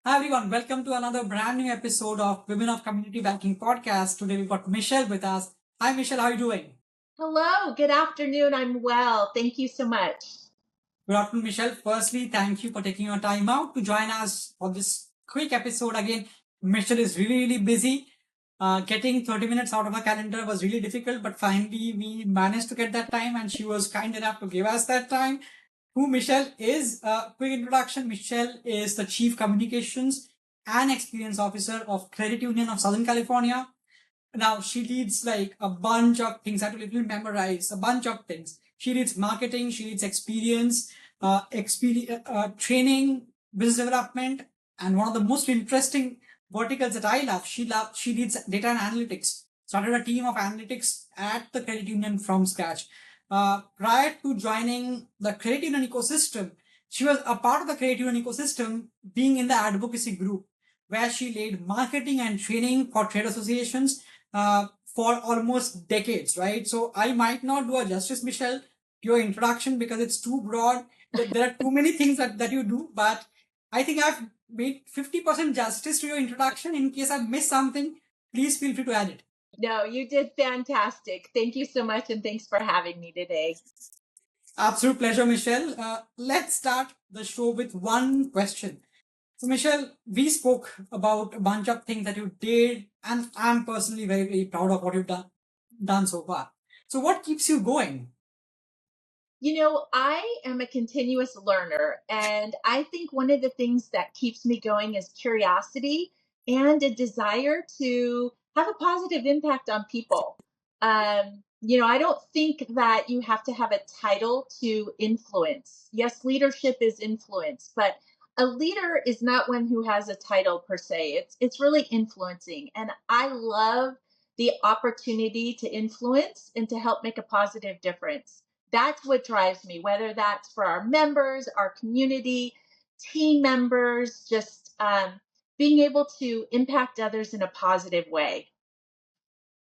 Hi everyone, welcome to another brand new episode of Women of Community Banking podcast. Today we've got Michelle with us. Hi Michelle, how are you doing? Hello, good afternoon. I'm well. Thank you so much. Good afternoon, Michelle. Firstly, thank you for taking your time out to join us for this quick episode. Again, Michelle is really busy. Getting 30 minutes out of her calendar was really difficult, but finally we managed to get that time and she was kind enough to give us that time. Who Michelle is? Quick introduction. Michelle is the Chief Communications and Experience Officer of Credit Union of Southern California. Now she leads like a bunch of things. I have to literally memorize a bunch of things. She leads marketing, she leads experience, training, business development, and one of the most interesting verticals that I love, she leads data and analytics. Started a team of analytics at the credit union from scratch. Prior to joining the credit union ecosystem, she was a part of the credit union ecosystem, being in the advocacy group, where she led marketing and training for trade associations for almost decades, right? So I might not do a justice, Michelle, to your introduction because it's too broad. There are too many things that you do, but I think I've made 50% justice to your introduction. In case I've missed something, please feel free to add it. No, you did fantastic. Thank you so much, and thanks for having me today. Absolute pleasure, Michelle. Let's start the show with one question. So, Michelle, we spoke about a bunch of things that you did, and I'm personally very proud of what you've done so far. So, what keeps you going? I am a continuous learner, and I think one of the things that keeps me going is curiosity and a desire to have a positive impact on people. I don't think that you have to have a title to influence. Yes, leadership is influence, but a leader is not one who has a title per se. It's really influencing, and I love the opportunity to influence and to help make a positive difference. That's what drives me, whether that's for our members, our community, team members, just being able to impact others in a positive way.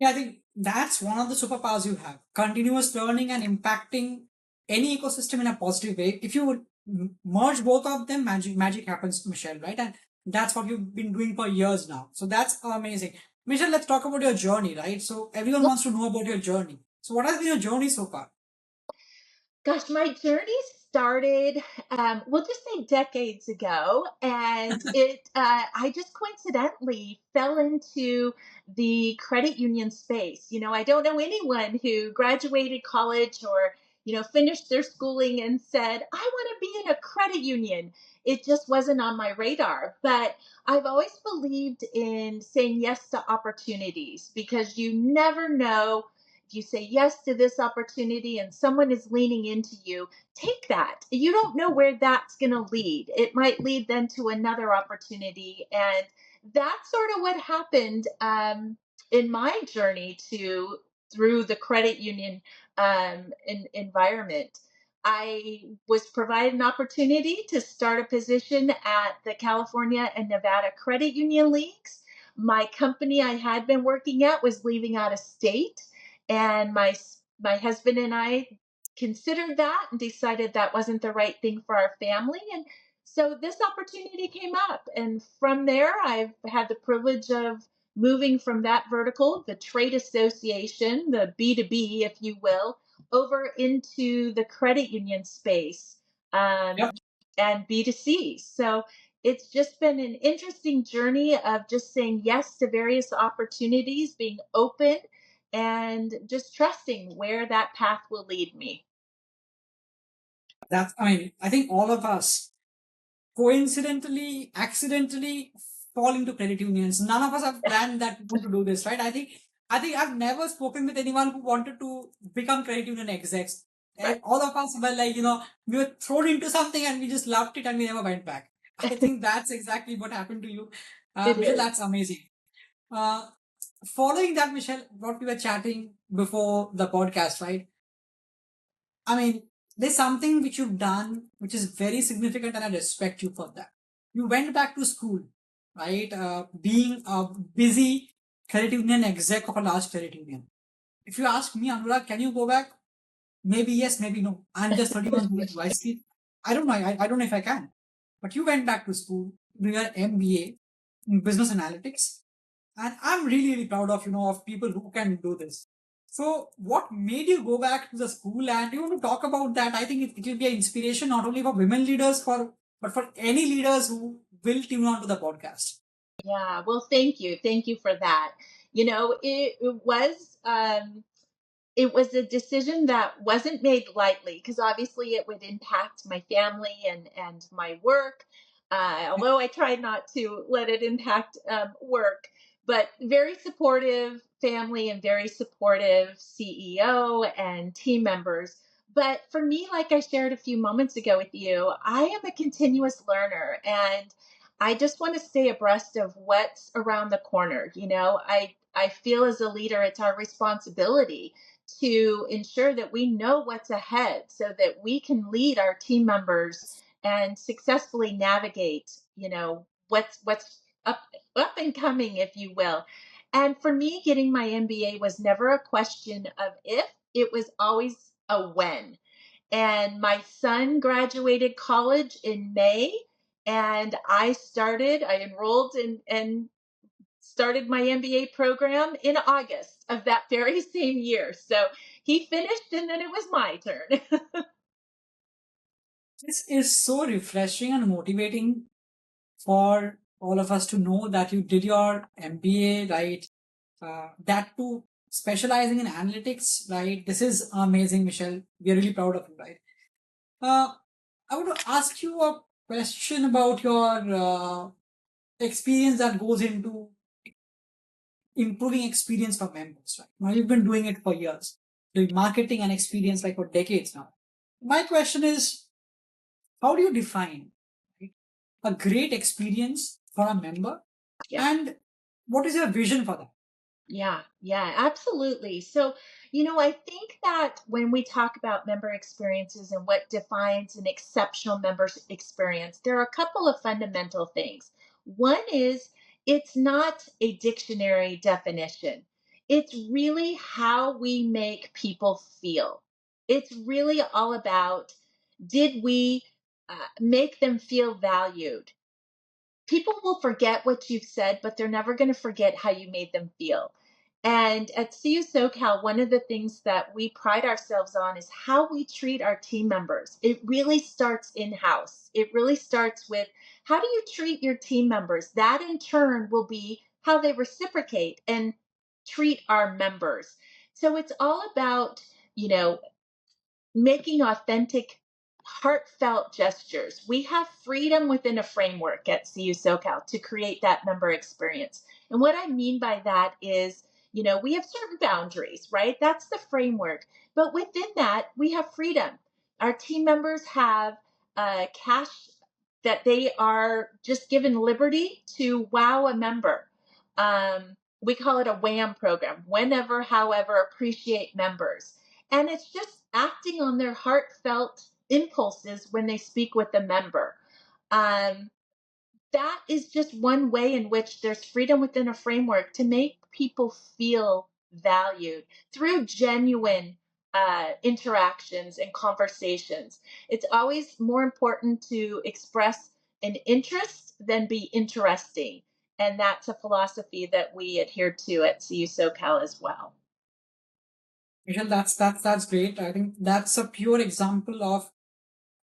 Yeah, I think that's one of the superpowers you have. Continuous learning and impacting any ecosystem in a positive way. If you would merge both of them, magic happens, Michelle, right? And that's what you've been doing for years now. So that's amazing. Michelle, let's talk about your journey, right? So everyone wants to know about your journey. So what has been your journey so far? Gosh, my journey started, we'll just say decades ago, and I just coincidentally fell into the credit union space. I don't know anyone who graduated college or, finished their schooling and said, I want to be in a credit union. It just wasn't on my radar. But I've always believed in saying yes to opportunities because you never know if you say yes to this opportunity and someone is leaning into you, take that. You don't know where that's going to lead. It might lead then to another opportunity. And that's sort of what happened in my journey through the credit union environment. I was provided an opportunity to start a position at the California and Nevada Credit Union Leagues. My company I had been working at was leaving out of state, and my husband and I considered that and decided that wasn't the right thing for our family. And so this opportunity came up. And from there, I've had the privilege of moving from that vertical, the trade association, the B2B, if you will, over into the credit union space Yep. and B2C. So it's just been an interesting journey of just saying yes to various opportunities, being open, and just trusting where that path will lead me. I think all of us coincidentally, accidentally fall into credit unions. None of us have planned that we want to do this, right? I think I've never spoken with anyone who wanted to become credit union execs. Right. All of us were like, we were thrown into something and we just loved it and we never went back. I think that's exactly what happened to you. It Michelle, is. that's amazing. Uh, Following that, Michelle, what we were chatting before the podcast, right? I mean, there's something which you've done which is very significant, and I respect you for that. You went back to school, right? Being a busy credit union exec of a large credit union. If you ask me, Anurag, can you go back? Maybe yes, maybe no. I'm just 31 old. Do I still? I don't know. I don't know if I can. But you went back to school. doing your MBA in business analytics, and I'm really, really proud of of people who can do this. So, what made you go back to the school, and you want to talk about that? I think it will be an inspiration not only for women leaders, but for any leaders who will tune on to the podcast. Yeah, well, thank you. Thank you for that. It was a decision that wasn't made lightly because obviously it would impact my family and my work. Although I tried not to let it impact work, but very supportive family and very supportive CEO and team members. But for me, like I shared a few moments ago with you, I am a continuous learner and I just want to stay abreast of what's around the corner. I feel as a leader, it's our responsibility to ensure that we know what's ahead so that we can lead our team members and successfully navigate, what's up and coming, if you will. And for me, getting my MBA was never a question of if, it was always a when. And my son graduated college in May, and I enrolled and started my MBA program in August of that very same year. So he finished, and then it was my turn. This is so refreshing and motivating for all of us to know that you did your MBA, right? That too, specializing in analytics, right? This is amazing, Michelle. We are really proud of you, right? Uh, I want to ask you a question about your experience that goes into improving experience for members, right? Now you've been doing it for years, doing marketing and experience like for decades now. My question is, how do you define, right, a great experience for a member, Yeah. and what is your vision for that? Yeah, absolutely. So, I think that when we talk about member experiences and what defines an exceptional member experience, there are a couple of fundamental things. One is it's not a dictionary definition, it's really how we make people feel. It's really all about, did we make them feel valued? People will forget what you've said, but they're never going to forget how you made them feel. And at CU SoCal, one of the things that we pride ourselves on is how we treat our team members. It really starts in house. It really starts with, how do you treat your team members? That in turn will be how they reciprocate and treat our members. So it's all about, you know, making authentic, heartfelt gestures. We have freedom within a framework at CU SoCal to create that member experience. And what I mean by that is, we have certain boundaries, right? That's the framework. But within that, we have freedom. Our team members have cash that they are just given liberty to wow a member. We call it a WHAM program, whenever, however, appreciate members. And it's just acting on their heartfelt impulses when they speak with a member. Um, that is just one way in which there's freedom within a framework to make people feel valued through genuine interactions and conversations. It's always more important to express an interest than be interesting. And that's a philosophy that we adhere to at CU SoCal as well. Michelle, that's great. I think that's a pure example of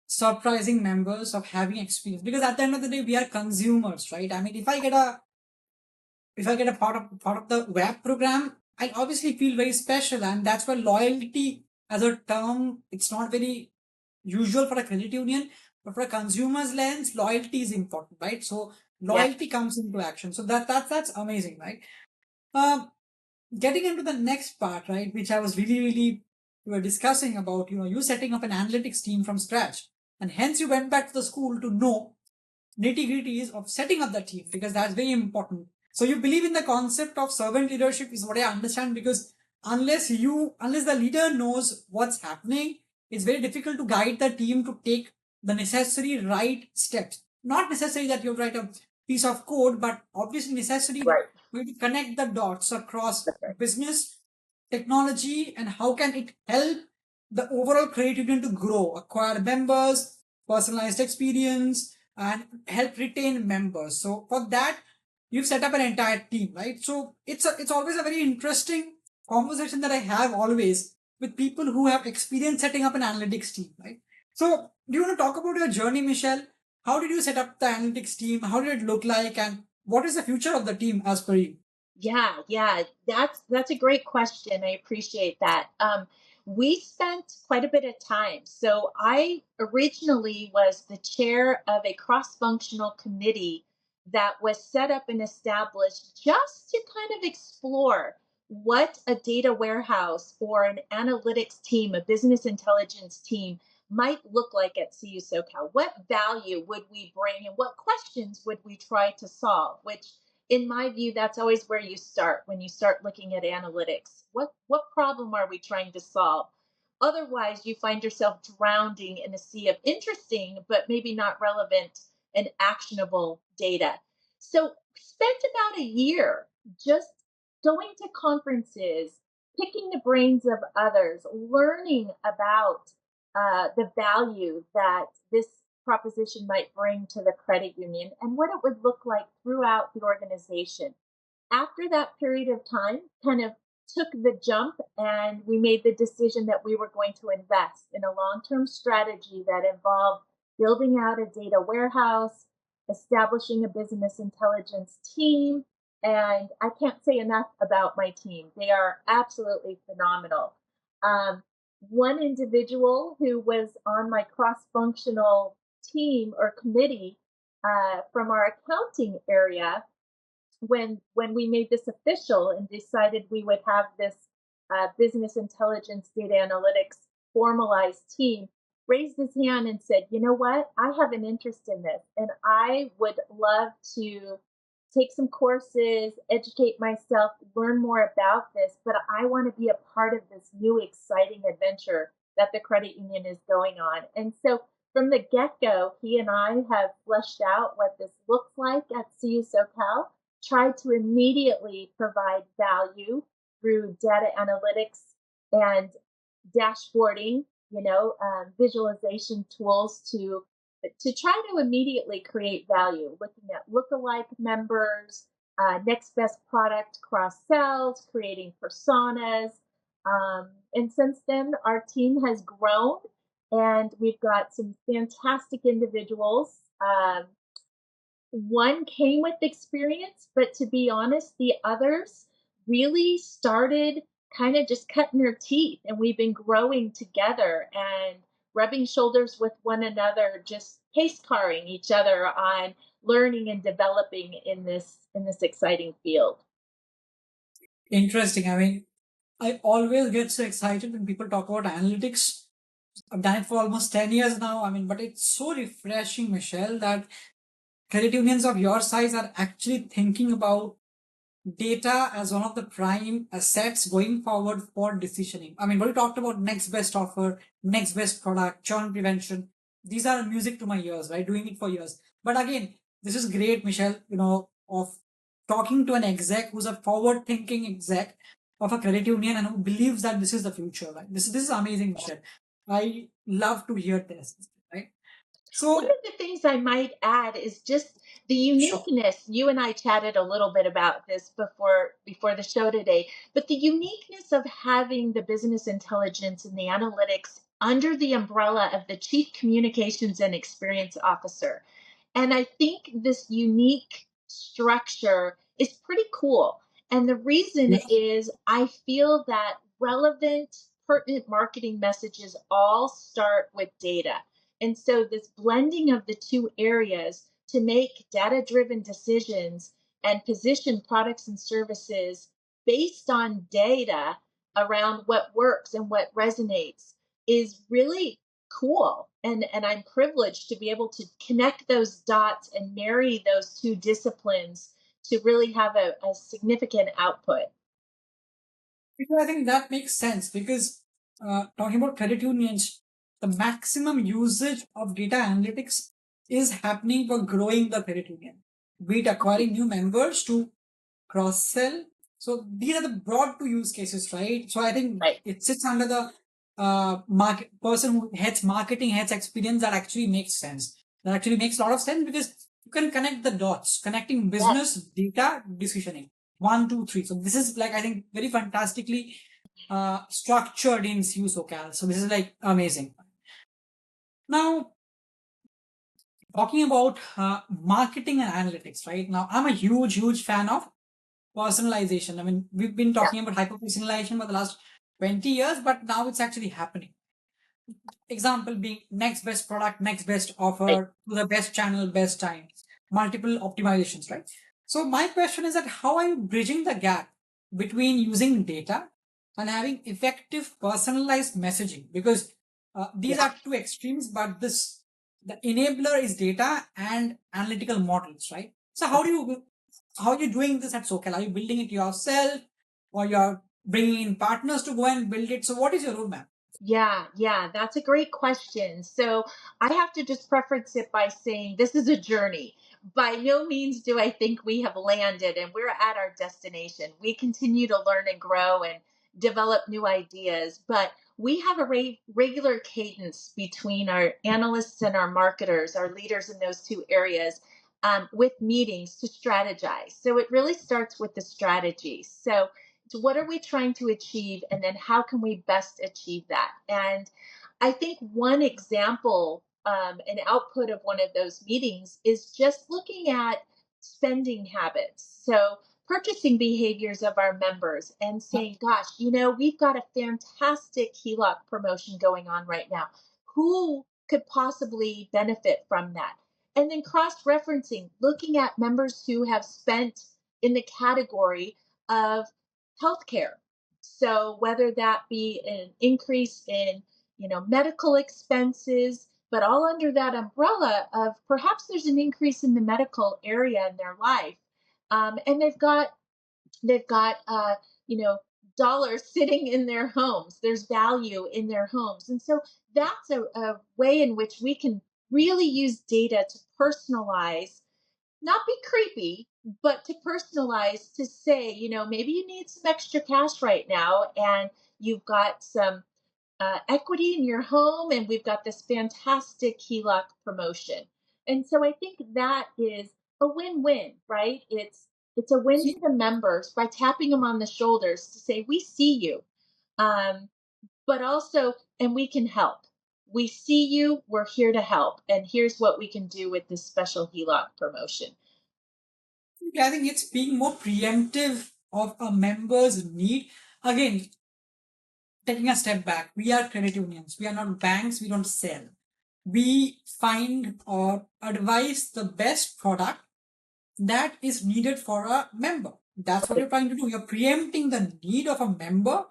surprising members of having experience, because at the end of the day we are consumers, right? I mean, if I get a part of the web program, I obviously feel very special, and that's why loyalty as a term, it's not very usual for a credit union, but for a consumer's lens, loyalty is important, right? So Yeah. loyalty comes into action. So that's amazing, right? Um, Getting into the next part, right, which I was really, really, we were discussing about, you setting up an analytics team from scratch, and hence you went back to the school to know nitty gritties of setting up the team, because that's very important. So you believe in the concept of servant leadership, is what I understand, because unless the leader knows what's happening, it's very difficult to guide the team to take the necessary right steps. Not necessary that you write a piece of code, but obviously necessary Right. to connect the dots across That's right. business, technology, and how can it help the overall credit union to grow, acquire members, personalized experience, and help retain members. So for that, you've set up an entire team, right? So it's always a very interesting conversation that I have always with people who have experience setting up an analytics team, right? So do you want to talk about your journey, Michelle? How did you set up the analytics team? How did it look like, and what is the future of the team as per you? Yeah, that's a great question. I appreciate that. We spent quite a bit of time. So I originally was the chair of a cross-functional committee that was set up and established just to kind of explore what a data warehouse or an analytics team, a business intelligence team might look like at CU SoCal. What value would we bring and what questions would we try to solve? Which in my view, that's always where you start when you start looking at analytics. What problem are we trying to solve? Otherwise, you find yourself drowning in a sea of interesting but maybe not relevant and actionable data. So, spent about a year just going to conferences, picking the brains of others, learning about the value that this proposition might bring to the credit union and what it would look like throughout the organization. After that period of time, kind of took the jump and we made the decision that we were going to invest in a long term strategy that involved building out a data warehouse, establishing a business intelligence team. And I can't say enough about my team. They are absolutely phenomenal. Um, One individual who was on my cross functional team or committee from our accounting area when we made this official and decided we would have this business intelligence data analytics formalized team raised his hand and said, you know what, I have an interest in this and I would love to take some courses, educate myself, learn more about this, but I want to be a part of this new exciting adventure that the credit union is going on. And so from the get-go, he and I have fleshed out what this looks like at CU SoCal, tried to immediately provide value through data analytics and dashboarding, visualization tools to try to immediately create value, looking at lookalike members, next best product cross sells, creating personas. And since then, our team has grown and we've got some fantastic individuals. One came with experience, but to be honest, the others really started kind of just cutting their teeth, and we've been growing together and rubbing shoulders with one another, just pace carring each other on learning and developing in this exciting field. Interesting. I mean, I always get so excited when people talk about analytics. I've done it for almost 10 years now. I mean, but it's so refreshing, Michelle, that credit unions of your size are actually thinking about data as one of the prime assets going forward for decisioning. I mean, what you talked about next best offer, next best product, churn prevention, these are music to my ears, right? Doing it for years. But again, this is great, Michelle, of talking to an exec who's a forward thinking exec of a credit union and who believes that this is the future, right? This is amazing, Michelle. I love to hear this, right? One of So, the things I might add is just the sure. uniqueness. You and I chatted a little bit about this before the show today, but the uniqueness of having the business intelligence and the analytics under the umbrella of the chief communications and experience officer. And I think this unique structure is pretty cool. And the reason Yeah. is I feel that relevant, pertinent marketing messages all start with data. And so, this blending of the two areas to make data driven decisions and position products and services based on data around what works and what resonates is really cool. And I'm privileged to be able to connect those dots and marry those two disciplines to really have a significant output. Because I think that makes sense because talking about credit unions, the maximum usage of data analytics is happening for growing the credit union, be it acquiring new members to cross sell. So these are the broad two use cases, right? So I think Right. it sits under the market person who heads marketing, heads experience that actually makes sense. That actually makes a lot of sense because you can connect the dots, connecting business, data, decisioning. 1, 2, 3. So this is like, I think, very fantastically structured in CU SoCal. So this is like amazing. Now, talking about marketing and analytics, right? Now, I'm a huge fan of personalization. I mean, we've been Yeah. talking about hyper personalization for the last 20 years, but now it's actually happening. Example being next best product, next best Right. offer to the best channel, best time, multiple optimizations, right? So my question is that how are you bridging the gap between using data and having effective personalized messaging? Because these Yeah. are two extremes, but the enabler is data and analytical models, right? So how are you doing this at SoCal? Are you building it yourself, or you're bringing in partners to go and build it? So what is your roadmap? Yeah, that's a great question. So I have to just preference it by saying this is a journey. By no means do I think we have landed and we're at our destination. We continue to learn and grow and develop new ideas, but we have a regular cadence between our analysts and our marketers, our leaders in those two areas, with meetings to strategize. So it really starts with the strategy. So what are we trying to achieve, and then how can we best achieve that? And I think one example, an output of one of those meetings is just looking at spending habits. So purchasing behaviors of our members and saying, gosh, we've got a fantastic HELOC promotion going on right now. Who could possibly benefit from that? And then cross referencing, looking at members who have spent in the category of healthcare. So whether that be an increase in, medical expenses, but all under that umbrella of perhaps there's an increase in the medical area in their life, and they've got dollars sitting in their homes. There's value in their homes, and so that's a way in which we can really use data to personalize, not be creepy, but to personalize, to say, maybe you need some extra cash right now and you've got some equity in your home and we've got this fantastic HELOC promotion. And so I think that is a win-win, right? It's a win to the members by tapping them on the shoulders to say, we see you. But also, and we can help. We see you, we're here to help. And here's what we can do with this special HELOC promotion. I think it's being more preemptive of a member's need. Again, taking a step back, we are credit unions. We are not banks. We don't sell. We find or advise the best product that is needed for a member. That's what you're trying to do. You're preempting the need of a member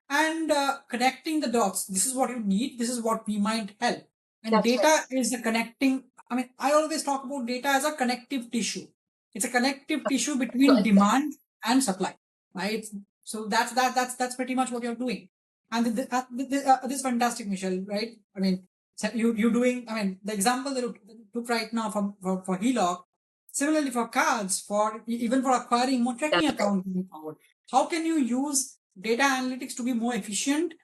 and connecting the dots. This is what you need. This is what we might help. And That's right. data is the connecting. I mean, I always talk about data as a connective tissue. It's a connective tissue between Like that. demand and supply, right? So that's pretty much what you're doing. And this is fantastic, Michelle, right? I mean, so you doing. I mean, the example that you took right now for HELOC. Similarly, for cards, for even for acquiring more checking That's right. accounts moving forward, how can you use data analytics to be more efficient?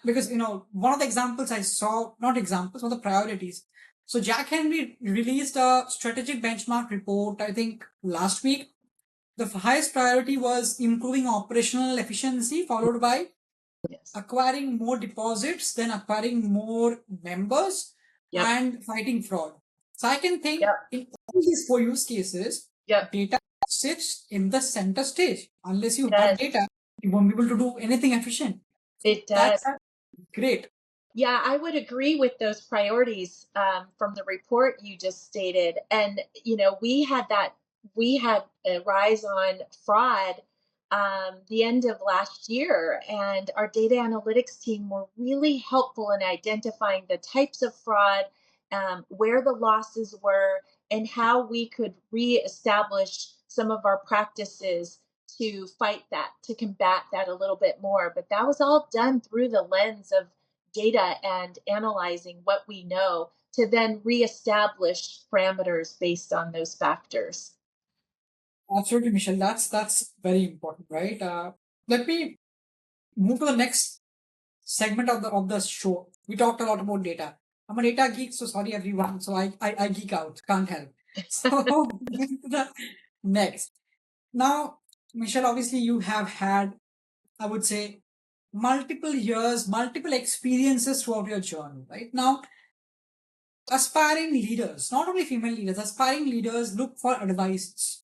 Because one of the examples I saw, not examples, one of the priorities. So Jack Henry released a strategic benchmark report, I think last week. The highest priority was improving operational efficiency, followed by Yes. acquiring more deposits, then acquiring more members, Yep. and fighting fraud. So I can think Yep. in all these four use cases, Yep. data sits in the center stage. Unless you have Yes. data, you won't be able to do anything efficient. So It does. that's great. Yeah, I would agree with those priorities, from the report you just stated. And, we had a rise on fraud, the end of last year, and our data analytics team were really helpful in identifying the types of fraud, where the losses were, and how we could reestablish some of our practices to fight that, to combat that a little bit more. But that was all done through the lens of data and analyzing what we know to then reestablish parameters based on those factors. Absolutely, Michelle. That's very important, right? Let me move to the next segment of the show. We talked a lot about data. I'm a data geek, so sorry everyone. So I geek out, can't help. So moving to the next. Now, Michelle, obviously you have had, I would say, multiple years, multiple experiences throughout your journey, right? Now, aspiring leaders, not only female leaders, aspiring leaders look for advice,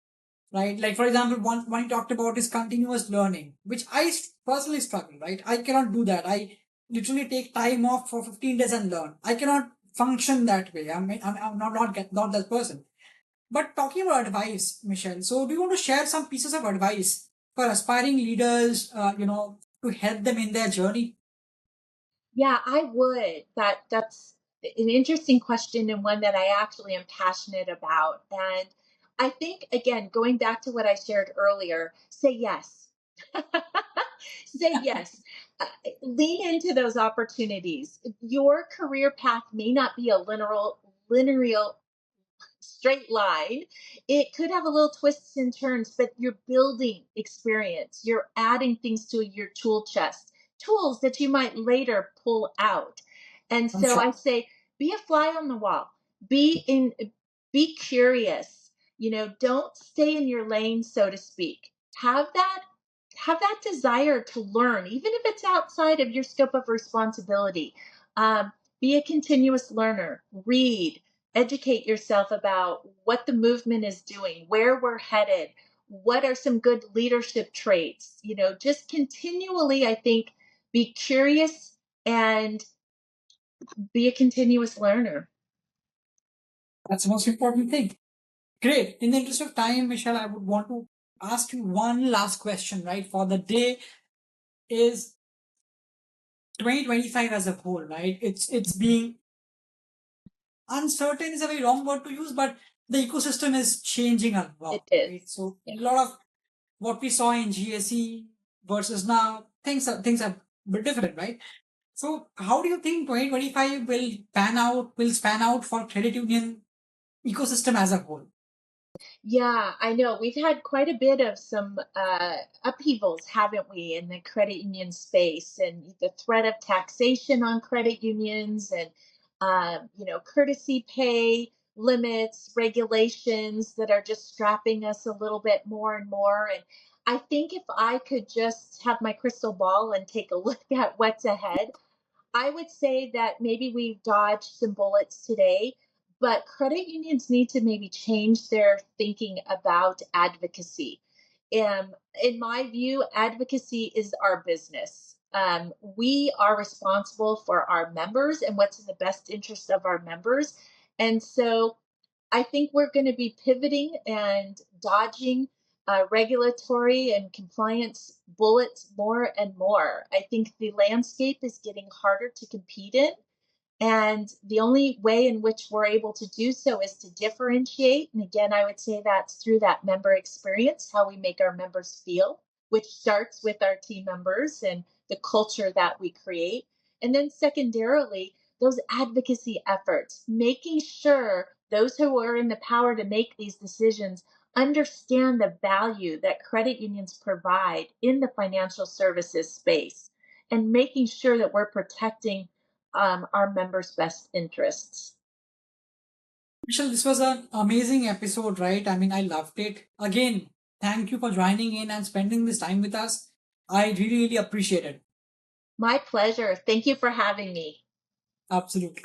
right? Like, for example, one you talked about is continuous learning, which I personally struggle, right? I cannot do that. I literally take time off for 15 days and learn. I cannot function that way. I'm not that person. But talking about advice, Michelle, so do you want to share some pieces of advice for aspiring leaders, to help them in their journey? Yeah, I would. That's an interesting question and one that I actually am passionate about. And I think again, going back to what I shared earlier, say yes. Say yes. Lean into those opportunities. Your career path may not be a linear straight line. It could have a little twists and turns, but you're building experience. You're adding things to your tool chest, tools that you might later pull out. And I'm so sure. I say, be a fly on the wall. Be in, be curious. Don't stay in your lane, so to speak. Have that desire to learn, even if it's outside of your scope of responsibility. Um, be a continuous learner. Read, educate yourself about what the movement is doing, where we're headed, what are some good leadership traits. Just continually, I think, be curious and be a continuous learner. That's the most important thing. Great. In the interest of time, Michelle, I would want to ask you one last question, right? For the day is 2025 as a whole, right? It's being uncertain is a very wrong word to use, but the ecosystem is changing a It lot, is. right? So Yeah. a lot of what we saw in GSE versus now, things are a bit different, right? So how do you think 2025 will span out for credit union ecosystem as a whole? Yeah, I know. We've had quite a bit of some upheavals, haven't we, in the credit union space, and the threat of taxation on credit unions, and courtesy pay limits, regulations that are just strapping us a little bit more and more. And I think if I could just have my crystal ball and take a look at what's ahead, I would say that maybe we've dodged some bullets today, but credit unions need to maybe change their thinking about advocacy. In my view, advocacy is our business. We are responsible for our members and what's in the best interest of our members. And so I think we're going to be pivoting and dodging regulatory and compliance bullets more and more. I think the landscape is getting harder to compete in. And the only way in which we're able to do so is to differentiate. And again, I would say that's through that member experience, how we make our members feel, which starts with our team members and the culture that we create. And then, secondarily, those advocacy efforts, making sure those who are in the power to make these decisions understand the value that credit unions provide in the financial services space and making sure that we're protecting our members' best interests. Michelle, this was an amazing episode, right? I mean, I loved it. Again, thank you for joining in and spending this time with us. I really, really appreciate it. My pleasure. Thank you for having me. Absolutely.